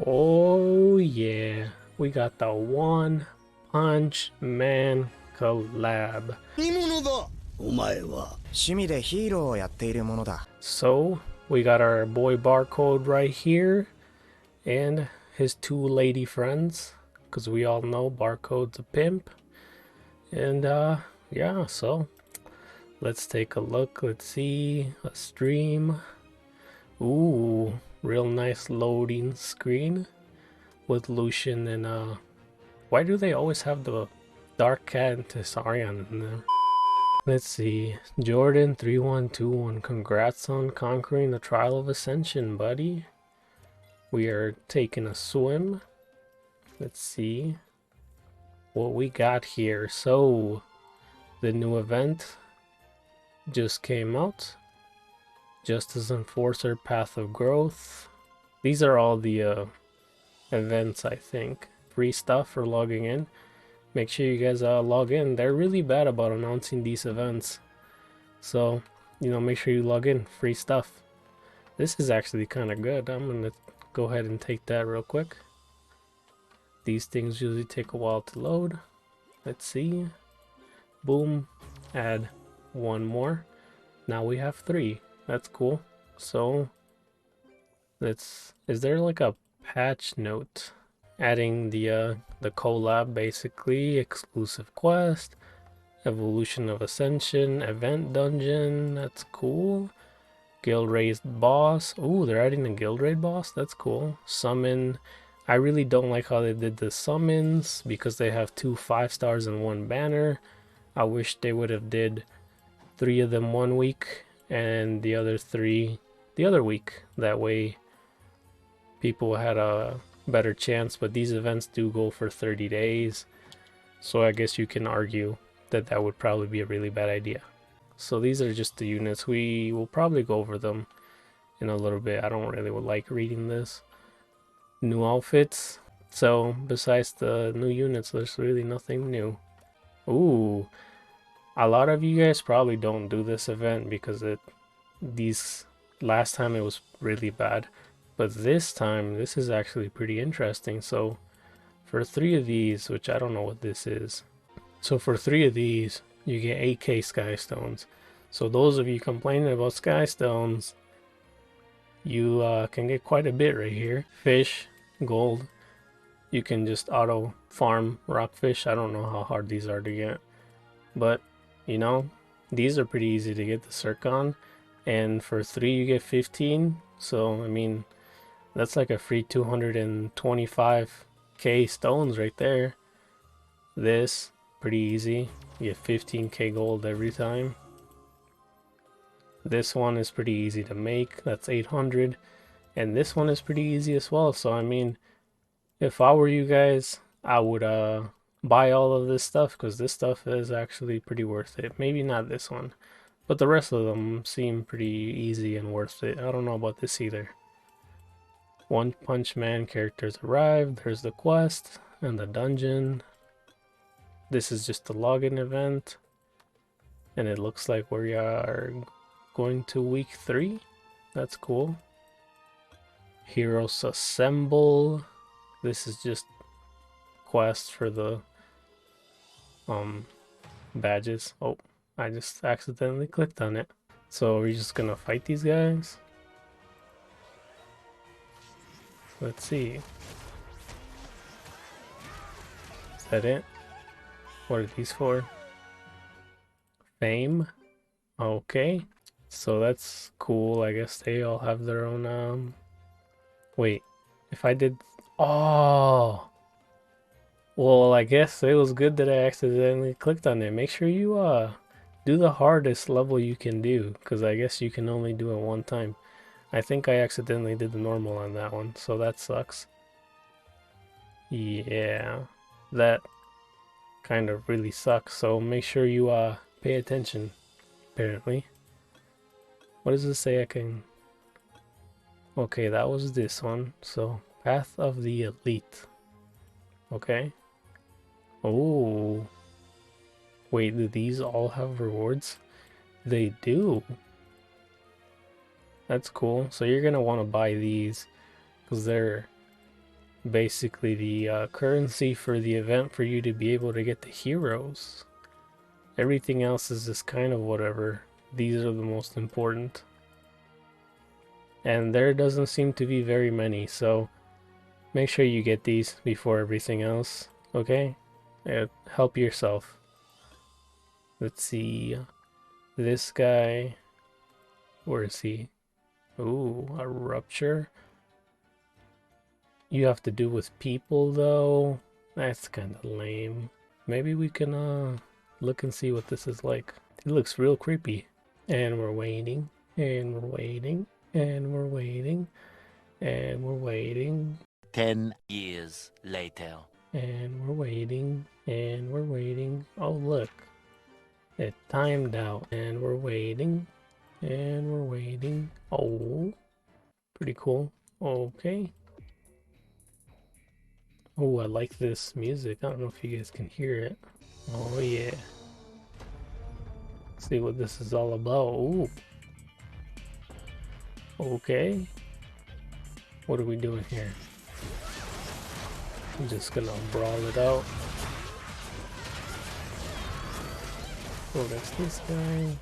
Oh yeah, we got the One Punch Man collab. So we got our boy Barcode right here and his two lady friends, because we all know Barcode's a pimp. And yeah, so let's take a look. Let's see a stream. Ooh, real nice loading screen with Lucian and why do they always have the Dark Cat and Tessarion in there? Let's see. Jordan 3121. Congrats on conquering the Trial of Ascension, buddy. We are taking a swim. Let's see what we got here. So the new event just came out. Justice Enforcer, Path of Growth. These are all the events, I think. Free stuff for logging in. Make sure you guys log in. They're really bad about announcing these events. So, you know, make sure you log in. Free stuff. This is actually kind of good. I'm going to go ahead and take that real quick. These things usually take a while to load. Let's see. Boom. Add one more. Now we have 3. That's cool. So, is there like a patch note? Adding the collab, basically. Exclusive quest. Evolution of Ascension. Event dungeon. That's cool. Guild raised boss. Ooh, they're adding a guild raid boss. That's cool. Summon. I really don't like how they did the summons because they have 2 5-stars and 1 banner. I wish they would have did 3 of them one week and the other 3 the other week. That way people had a better chance, but these events do go for 30 days. So I guess you can argue that that would probably be a really bad idea. So these are just the units. We will probably go over them in a little bit. I don't really like reading this. New outfits. So besides the new units, there's really nothing new. Ooh, a lot of you guys probably don't do this event because last time it was really bad. But this time, this is actually pretty interesting. So for 3 of these, which I don't know what this is. So for 3 of these, you get 8k sky stones. So those of you complaining about sky stones, you can get quite a bit right here. Fish, gold. You can just auto farm rockfish. I don't know how hard these are to get, but you know, these are pretty easy to get the Circon, and for 3 you get 15. So I mean, that's like a free 225k stones right there. This pretty easy. You get 15k gold every time. This one is pretty easy to make. That's 800, and this one is pretty easy as well. So I mean, if I were you guys, I would buy all of this stuff because this stuff is actually pretty worth it. Maybe not this one, but the rest of them seem pretty easy and worth it. I don't know about this either. One Punch Man characters arrived. There's the quest and the dungeon. This is just the login event, and it looks like we are going to week 3. That's cool. Heroes assemble. This is just quest for the badges. Oh, I just accidentally clicked on it. So we're just gonna fight these guys. Let's see. Is that it? What are these for? Fame? Okay. So that's cool. I guess they all have their own wait. If I did oh, well, I guess it was good that I accidentally clicked on it. Make sure you do the hardest level you can do, because I guess you can only do it one time. I think I accidentally did the normal on that one, so that sucks. Yeah, that kind of really sucks, so make sure you pay attention, apparently. What does it say I can... Okay, that was this one, so Path of the Elite. Okay. Oh, wait, do these all have rewards? They do. That's cool. So you're gonna want to buy these because they're basically the currency for the event for you to be able to get the heroes. Everything else is just kind of whatever. These are the most important. And there doesn't seem to be very many, so make sure you get these before everything else, okay? Help yourself. Let's see. This guy. Where is he? Ooh, a rupture. You have to do with people though. That's kind of lame. Maybe we can look and see what this is like. It looks real creepy. And we're waiting. And we're waiting. And we're waiting. And we're waiting. 10 years later. And we're waiting. And we're waiting. Oh look. It timed out. And we're waiting. And we're waiting. Oh. Pretty cool. Okay. Oh, I like this music. I don't know if you guys can hear it. Oh yeah. Let's see what this is all about. Ooh. Okay. What are we doing here? I'm just gonna brawl it out. Oh, that's this guy.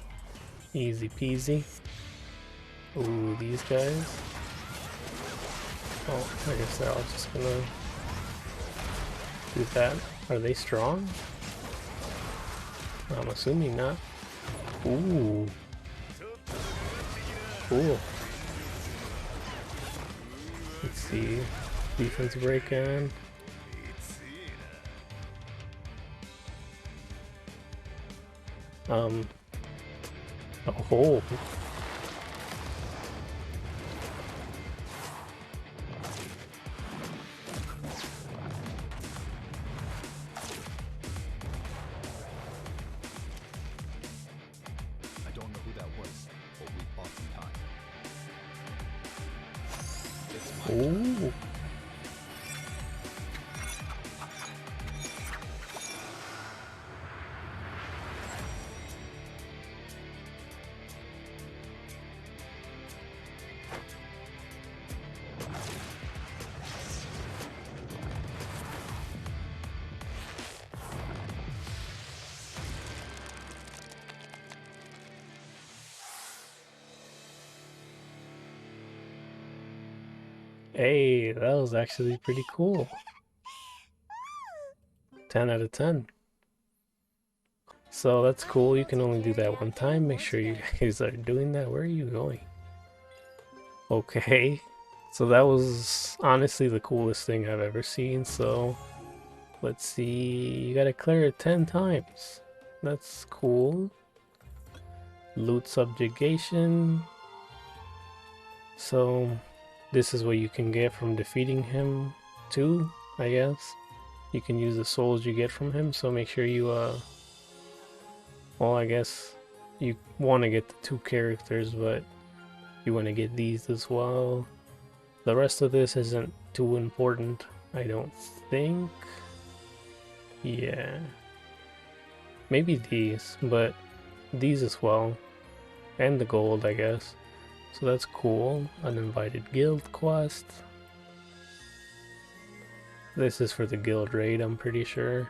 Easy peasy. Ooh, these guys. Oh, I guess they're all just gonna do that. Are they strong? I'm assuming not. Ooh. Cool. Let's see. Defense break on. Oh. Ooh. Hey, that was actually pretty cool. 10 out of 10. So that's cool. You can only do that one time. Make sure you guys are doing that. Where are you going? Okay. So that was honestly the coolest thing I've ever seen. So let's see. You gotta clear it 10 times. That's cool. Loot subjugation. So this is what you can get from defeating him too, I guess. You can use the souls you get from him, so make sure you well, I guess you want to get the 2 characters, but you want to get these as well. The rest of this isn't too important, I don't think. Yeah. Maybe these, but these as well. And the gold, I guess. So that's cool. Uninvited guild quest. This is for the guild raid, I'm pretty sure.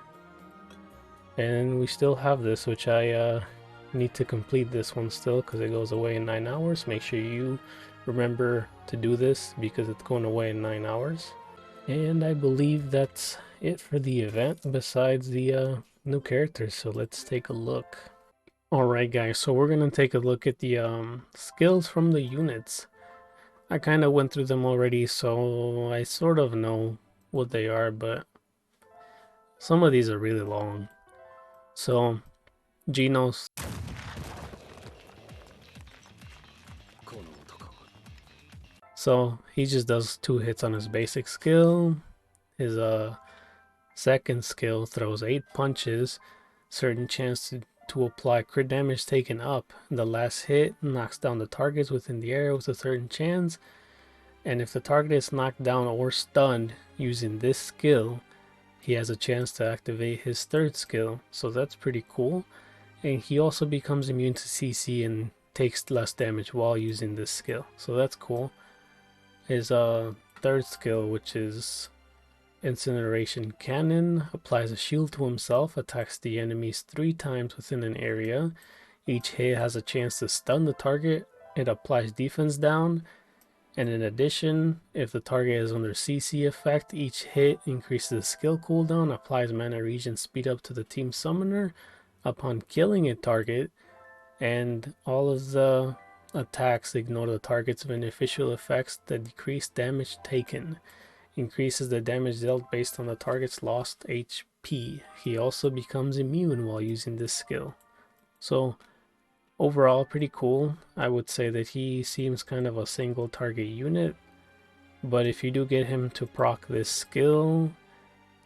And we still have this, which I need to complete this one still because it goes away in 9 hours. Make sure you remember to do this because it's going away in 9 hours. And I believe that's it for the event besides the new characters. So let's take a look. Alright guys, so we're gonna take a look at the skills from the units. I kind of went through them already, so I sort of know what they are, but some of these are really long. So, Genos. So, he just does 2 hits on his basic skill. His second skill throws 8 punches. Certain chance to apply crit damage taken up. The last hit knocks down the targets within the area with a certain chance. And if the target is knocked down or stunned using this skill, he has a chance to activate his 3rd skill. So that's pretty cool. And he also becomes immune to CC and takes less damage while using this skill. So that's cool. His 3rd skill, which is Incineration Cannon applies a shield to himself, attacks the enemies 3 times within an area. Each hit has a chance to stun the target. It applies defense down. And in addition, if the target is under CC effect, each hit increases the skill cooldown, applies mana regen speed up to the team summoner upon killing a target, and all of the attacks ignore the target's beneficial effects that decrease damage taken. Increases the damage dealt based on the target's lost HP. He also becomes immune while using this skill. So overall, pretty cool. I would say that he seems kind of a single target unit, but if you do get him to proc this skill,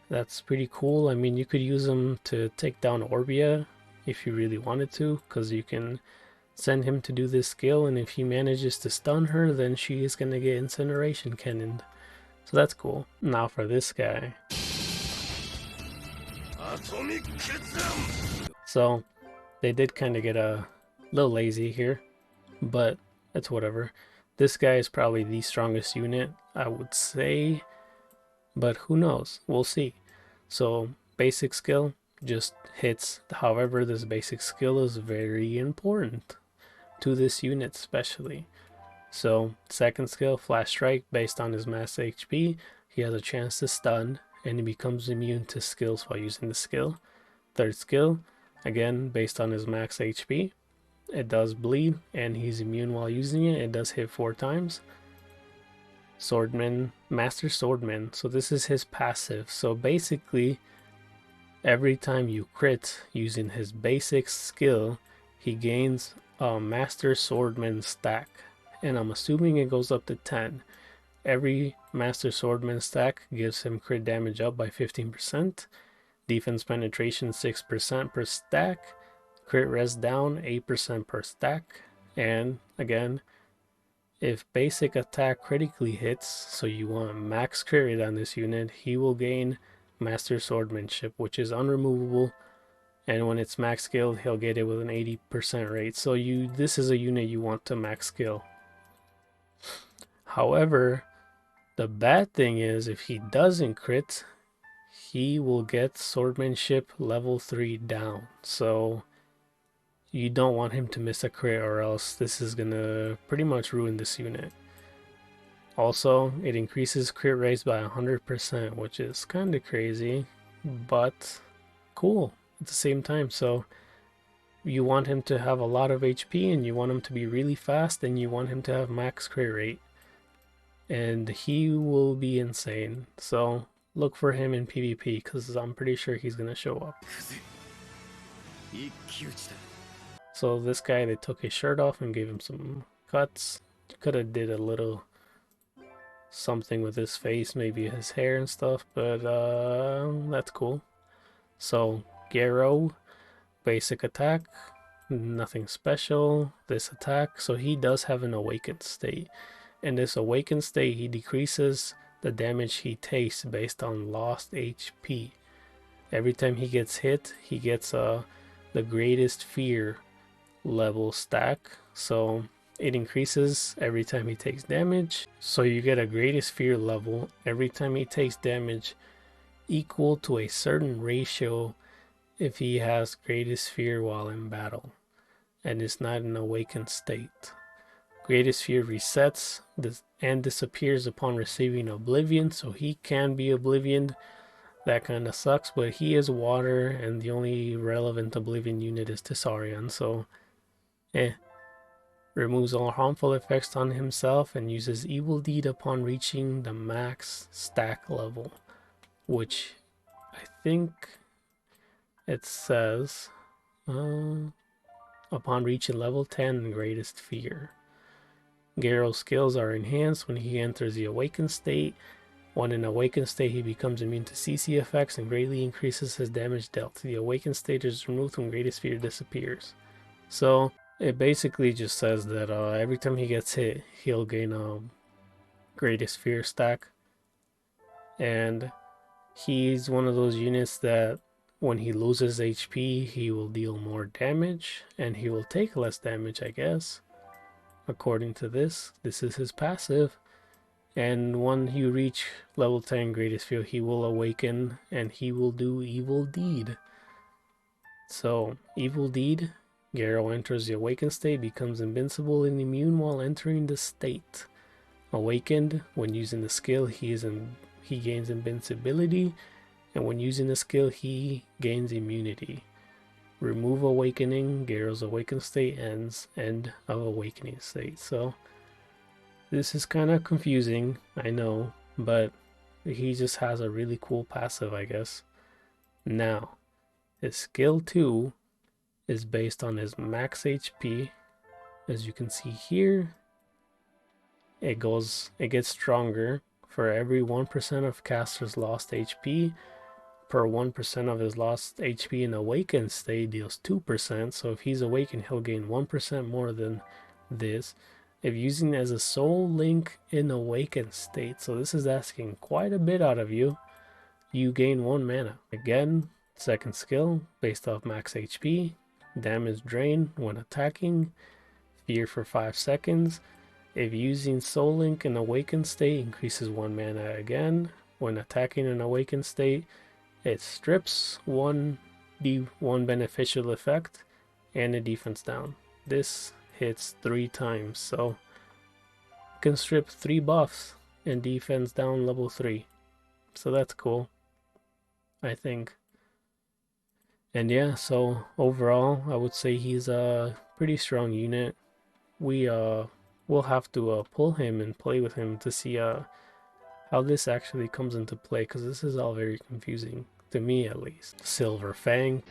that's pretty cool. I mean, you could use him to take down Orbia if you really wanted to, because you can send him to do this skill, and if he manages to stun her, then she is going to get Incineration Cannoned. So that's cool. Now for this guy. So they did kind of get a little lazy here, but it's whatever. This guy is probably the strongest unit, I would say, but who knows? We'll see. So basic skill just hits. However, this basic skill is very important to this unit especially. So second skill, Flash Strike, based on his max HP, he has a chance to stun and he becomes immune to skills while using the skill. Third skill, again based on his max HP, it does bleed and he's immune while using it. It does hit 4 times. Swordman, Master Swordman, so this is his passive. So basically every time you crit using his basic skill, he gains a Master Swordman stack, and I'm assuming it goes up to 10. Every Master Swordman stack gives him crit damage up by 15%, defense penetration 6% per stack, crit res down 8% per stack, and again, if basic attack critically hits, so you want max crit rate on this unit, he will gain Master Swordmanship, which is unremovable, and when it's max skilled, he'll get it with an 80% rate. So this is a unit you want to max skill. However, the bad thing is if he doesn't crit, he will get Swordmanship level 3 down. So you don't want him to miss a crit, or else this is gonna pretty much ruin this unit. Also, it increases crit rates by 100%, which is kind of crazy, but cool at the same time. So you want him to have a lot of HP, and you want him to be really fast, and you want him to have max crit rate, and he will be insane. So look for him in PvP, because I'm pretty sure he's gonna show up. So this guy, they took his shirt off and gave him some cuts. Could have did a little something with his face, maybe his hair and stuff, but that's cool. So Garo, basic attack, nothing special. This attack, so he does have an awakened state. In this awakened state, he decreases the damage he takes based on lost HP. Every time he gets hit, he gets the greatest fear level stack, so it increases every time he takes damage. So you get a greatest fear level every time he takes damage equal to a certain ratio if he has greatest fear while in battle and is not in awakened state. Greatest fear resets and disappears upon receiving oblivion, so he can be oblivioned. That kind of sucks, but he is water and the only relevant oblivion unit is Tessarion, so removes all harmful effects on himself and uses Evil Deed upon reaching the max stack level, which I think it says upon reaching level 10 greatest fear. Garo's skills are enhanced when he enters the awakened state. When in awakened state, he becomes immune to CC effects and greatly increases his damage dealt. The awakened state is removed when greatest fear disappears. So it basically just says that every time he gets hit, he'll gain a greatest fear stack. And he's one of those units that when he loses HP, he will deal more damage and he will take less damage, I guess. According to this is his passive. And when you reach level 10 greatest field, he will awaken and he will do Evil Deed. So, Evil Deed, Garo enters the awakened state, becomes invincible and immune while entering the state. Awakened, when using the skill, he gains invincibility, and when using the skill, he gains immunity. Remove awakening, Garo's awakened state ends, end of awakening state. So this is kind of confusing, I know, but he just has a really cool passive, I guess. Now, his skill 2 is based on his max HP. As you can see here, it gets stronger for every 1% of caster's lost HP. Per 1% of his lost HP in awakened state deals 2%, so if he's awakened, he'll gain 1% more than this. If using as a soul link in awakened state, so this is asking quite a bit out of you, you gain 1 mana. Again, second skill, based off max HP, damage drain when attacking, fear for 5 seconds. If using soul link in awakened state, increases 1 mana again. When attacking in awakened state, it strips one beneficial effect and a defense down. This hits 3 times, so you can strip 3 buffs and defense down level 3. So that's cool, I think. And yeah, so overall, I would say he's a pretty strong unit. We'll have to pull him and play with him to see how this actually comes into play, because this is all very confusing. To me at least. Silver Fang.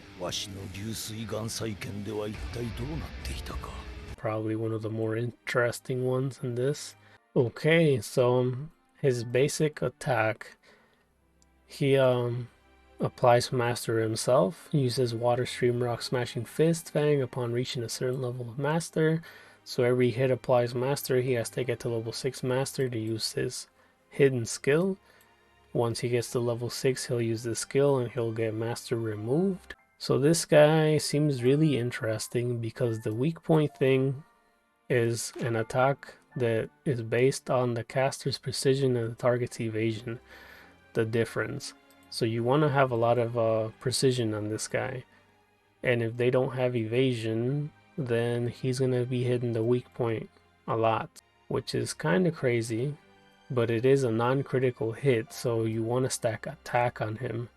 Probably one of the more interesting ones in this. Okay, so his basic attack, he applies Master himself, uses Water Stream Rock Smashing Fist Fang upon reaching a certain level of Master. So every hit applies Master, he has to get to level 6 Master to use his hidden skill. Once he gets to level 6, he'll use the skill and he'll get Master removed. So this guy seems really interesting because the weak point thing is an attack that is based on the caster's precision and the target's evasion, the difference. So you want to have a lot of precision on this guy. And if they don't have evasion, then he's going to be hitting the weak point a lot, which is kind of crazy. But it is a non-critical hit, so you want to stack attack on him,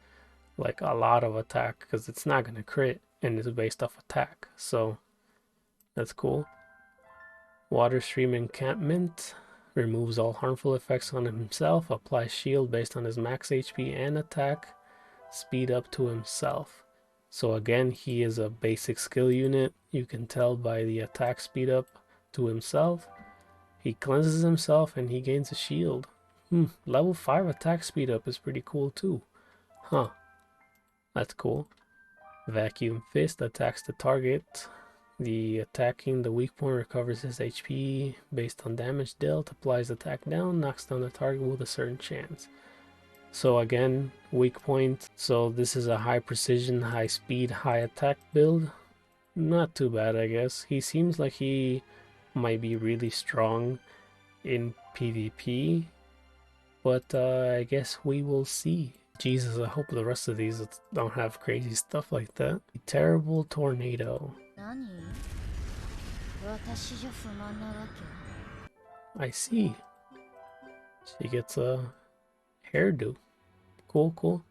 like a lot of attack, because it's not going to crit and it's based off attack. So that's cool. Water Stream Encampment removes all harmful effects on himself, applies shield based on his max HP and attack, speed up to himself. So again, he is a basic skill unit. You can tell by the attack speed up to himself. He cleanses himself and he gains a shield. Level 5 attack speed up is pretty cool too. Huh. That's cool. Vacuum Fist attacks the target. The attacking the weak point recovers his HP based on damage dealt, applies attack down, knocks down the target with a certain chance. So again, weak point. So this is a high precision, high speed, high attack build. Not too bad, I guess. He seems like he might be really strong in PvP, but I guess we will see. Jesus, I hope the rest of these don't have crazy stuff like that. Terrible Tornado. I see. She gets a hairdo. Cool, cool.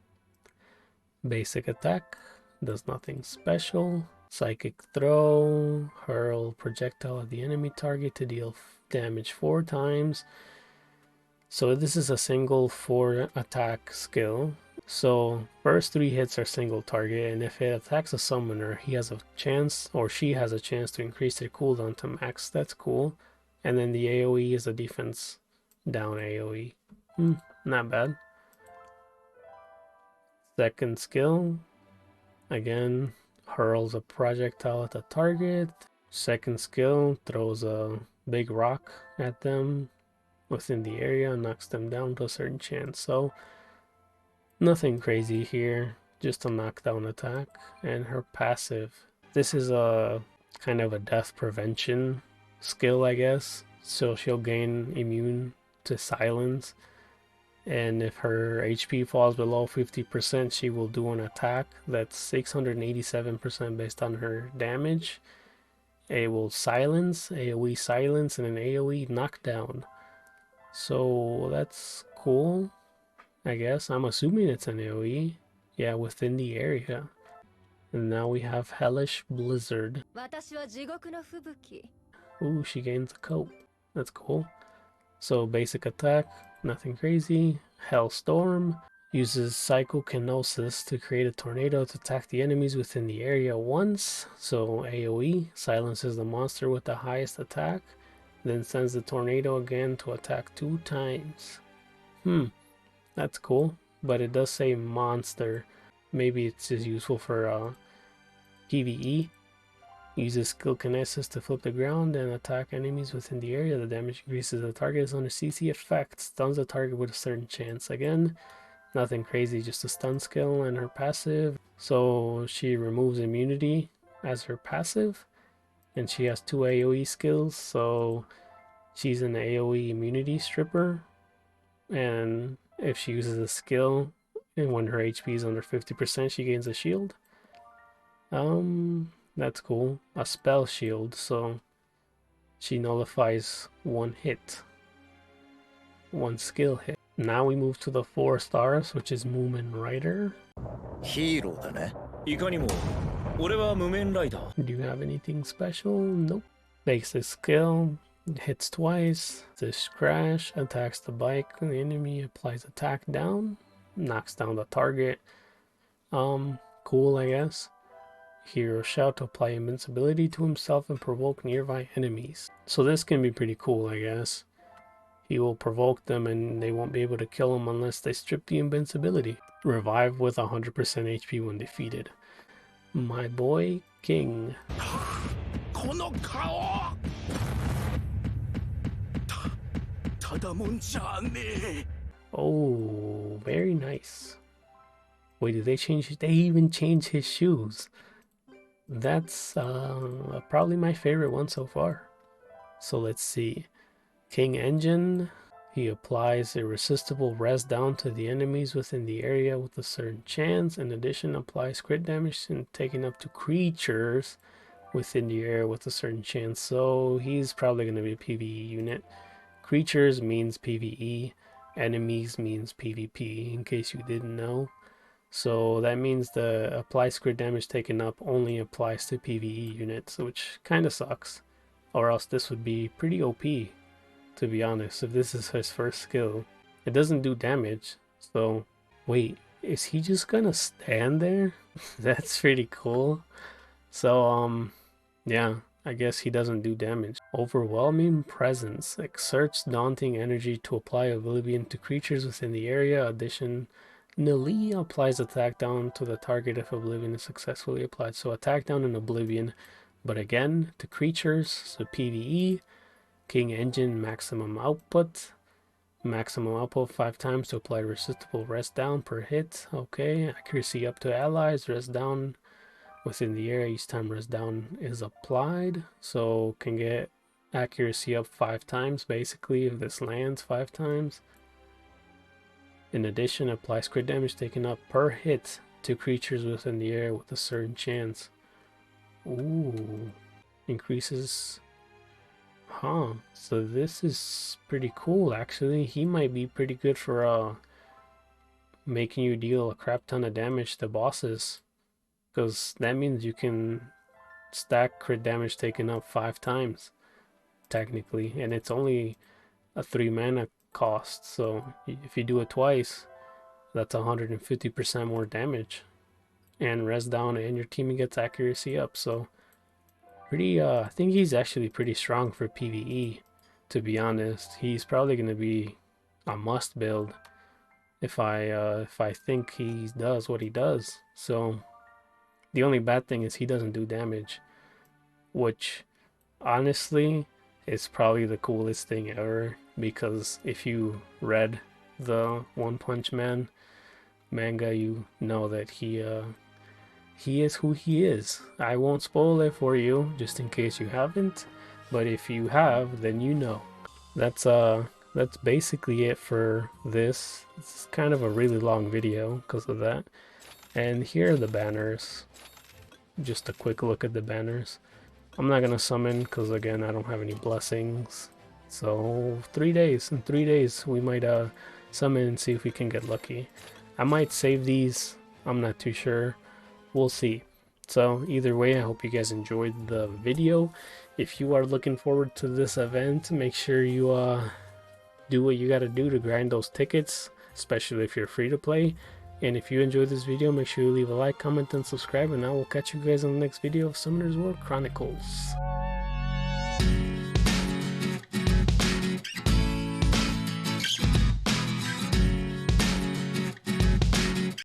Basic attack, does nothing special. Psychic throw, hurl projectile at the enemy target to deal damage 4 times. So this is a single 4 attack skill. So first 3 hits are single target, and if it attacks a summoner, he has a chance, or she has a chance to increase their cooldown to max. That's cool. And then the AoE is a defense down AoE. Not bad. Second skill, again, hurls a projectile at the target. Second skill, throws a big rock at them within the area, knocks them down to a certain chance. So nothing crazy here, just a knockdown attack. And her passive, this is a kind of a death prevention skill, I guess. So she'll gain immune to silence, and if her HP falls below 50%, she will do an attack that's 687% based on her damage. It will silence, AoE silence, and an AoE knockdown. So that's cool, I guess. I'm assuming it's an AoE. Yeah, within the area. And now we have Hellish Blizzard. Ooh, she gains a coat. That's cool. So basic attack, nothing crazy. Hellstorm uses psychokinesis to create a tornado to attack the enemies within the area once. So AoE silences the monster with the highest attack, then sends the tornado again to attack 2 times. That's cool, but it does say monster. Maybe it's just useful for PvE. Uses skill kinesis to flip the ground and attack enemies within the area. The damage increases. The target is under CC effect. Stuns the target with a certain chance. Again, nothing crazy, just a stun skill and her passive. So she removes immunity as her passive, and she has 2 AoE skills, so she's an AoE immunity stripper. And if she uses a skill and when her HP is under 50%, she gains a shield. That's cool. A spell shield, so she nullifies 1 hit. 1 skill hit. Now we move to the 4 stars, which is Moomin Rider. Hero. Do you have anything special? Nope. Basic skill, hits twice. This crash attacks the bike. The enemy applies attack down, knocks down the target. Cool, I guess. Hero shout to apply invincibility to himself and provoke nearby enemies. So this can be pretty cool, I guess. He will provoke them and they won't be able to kill him unless they strip the invincibility. Revive with 100% HP when defeated. My boy, King. Oh, very nice. Wait, did they change? They even changed his shoes. That's probably my favorite one so far. So let's see. King Engine. He applies irresistible res down to the enemies within the area with a certain chance. In addition, applies crit damage and taking up to creatures within the area with a certain chance. So he's probably going to be a PvE unit. Creatures means PvE. Enemies means PvP, in case you didn't know. So that means the apply crit damage taken up only applies to PvE units, which kind of sucks. Or else this would be pretty OP, to be honest, if this is his first skill. It doesn't do damage, so wait, is he just gonna stand there? That's pretty cool. So yeah, I guess he doesn't do damage. Overwhelming Presence exerts daunting energy to apply oblivion to creatures within the area. Additionally, applies attack down to the target if oblivion is successfully applied. So attack down and oblivion, but again to creatures. So PvE. King Engine maximum output 5 times to apply resistible rest down per hit. Okay, accuracy up to allies, rest down within the area each time rest down is applied. So can get accuracy up 5 times basically if this lands 5 times. In addition, applies crit damage taken up per hit to creatures within the area with a certain chance. Ooh, increases. Huh, so this is pretty cool actually. He might be pretty good for making you deal a crap ton of damage to bosses, because that means you can stack crit damage taken up 5 times technically, and it's only a 3 mana cost, so if you do it twice, that's 150% more damage, and rest down and your team gets accuracy up. So pretty I think he's actually pretty strong for PvE, to be honest. He's probably going to be a must build if I think he does what he does. So the only bad thing is he doesn't do damage, which honestly is probably the coolest thing ever, because if you read the One Punch Man manga, you know that he is who he is. I won't spoil it for you, just in case you haven't, but if you have, then you know. That's that's basically it for this. It's kind of a really long video because of that. And here are the banners. Just a quick look at the banners. I'm not gonna summon because again I don't have any blessings. So 3 days. In 3 days we might summon and see if we can get lucky. I might save these. I'm not too sure. We'll see. So either way, I hope you guys enjoyed the video. If you are looking forward to this event, make sure you do what you gotta do to grind those tickets, especially if you're free to play. And if you enjoyed this video, make sure you leave a like, comment, and subscribe, and I will catch you guys in the next video of Summoners War Chronicles.